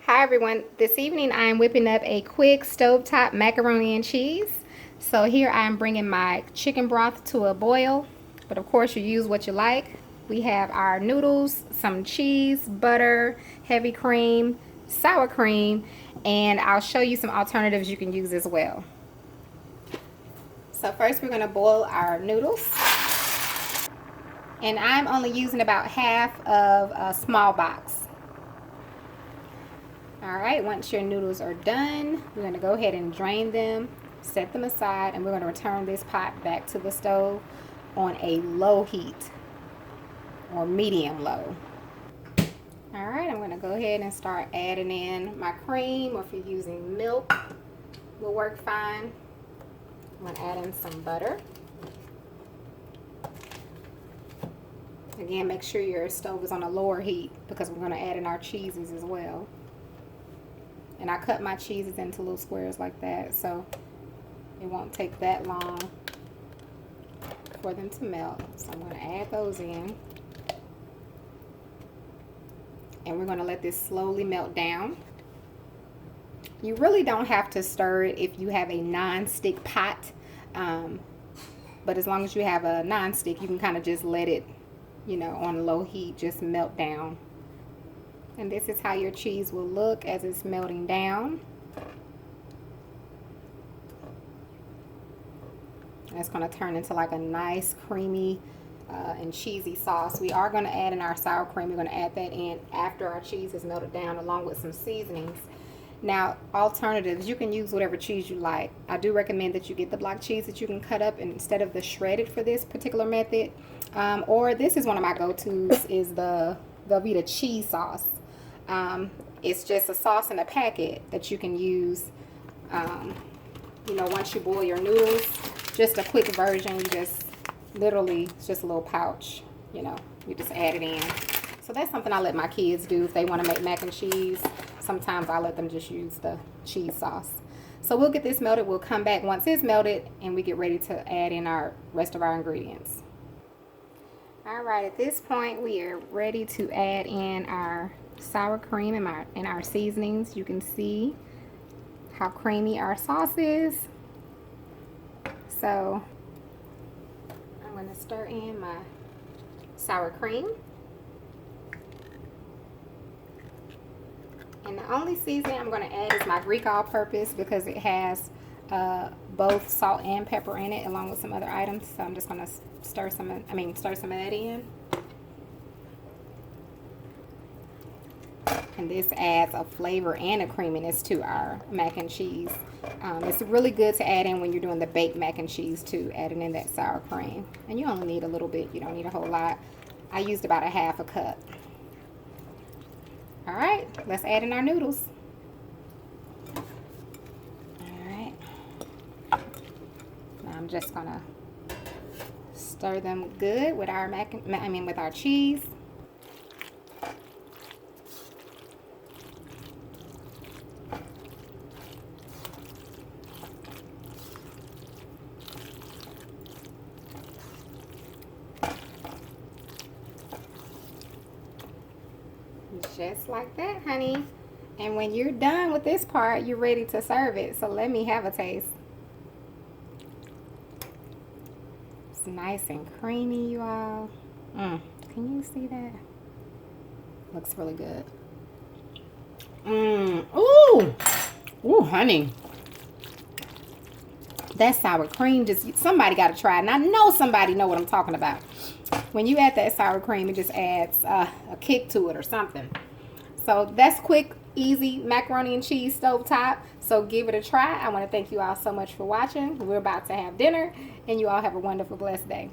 Hi everyone, this evening I am whipping up a quick stovetop macaroni and cheese. So here I am bringing my chicken broth to a boil, but of course you use what you like. We have our noodles, some cheese, butter, heavy cream, sour cream, and I'll show you some alternatives you can use as well. So first we're going to boil our noodles. And I'm only using about half of a small box. Alright, once your noodles are done, we're going to go ahead and drain them, set them aside, and we're going to return this pot back to the stove on a low heat or medium low. Alright, I'm going to go ahead and start adding in my cream, or if you're using milk, will work fine. I'm going to add in some butter. Again, make sure your stove is on a lower heat because we're going to add in our cheeses as well. And I cut my cheeses into little squares like that, so it won't take that long for them to melt. So I'm going to add those in. And we're going to let this slowly melt down. You really don't have to stir it if you have a non-stick pot. But as long as you have a non-stick, you can kind of just let it, you know, on low heat, just melt down. And this is how your cheese will look as it's melting down. And it's going to turn into like a nice creamy and cheesy sauce. We are going to add in our sour cream. We're going to add that in after our cheese is melted down, along with some seasonings. Now, alternatives, you can use whatever cheese you like. I do recommend that you get the block cheese that you can cut up instead of the shredded for this particular method. Or this is one of my go-tos, is the Velveeta cheese sauce. It's just a sauce in a packet that you can use, you know, once you boil your noodles. Just a quick version. You just literally, it's just a little pouch, you know, you just add it in. So that's something I let my kids do if they want to make mac and cheese. Sometimes I let them just use the cheese sauce. So we'll get this melted. We'll come back once it's melted and we get ready to add in our rest of our ingredients. All right, at this point we are ready to add in our sour cream and our seasonings. You can see how creamy our sauce is. So I'm going to stir in my sour cream. And the only seasoning I'm going to add is my Greek all-purpose because it has both salt and pepper in it, along with some other items. So I'm just going to stir some of that in. And this adds a flavor and a creaminess to our mac and cheese. It's really good to add in when you're doing the baked mac and cheese too, adding in that sour cream. And you only need a little bit, you don't need a whole lot. I used about a half a cup. All right, let's add in our noodles. All right. Now I'm just gonna stir them good with our with our cheese. Just like that, honey. And when you're done with this part, you're ready to serve it. So let me have a taste. It's nice and creamy, you all. Can you see that? Looks really good. Ooh, honey. That sour cream, just somebody got to try it. And I know somebody know what I'm talking about. When you add that sour cream, it just adds a kick to it or something. So that's quick, easy macaroni and cheese stovetop. So give it a try. I want to thank you all so much for watching. We're about to have dinner, and you all have a wonderful, blessed day.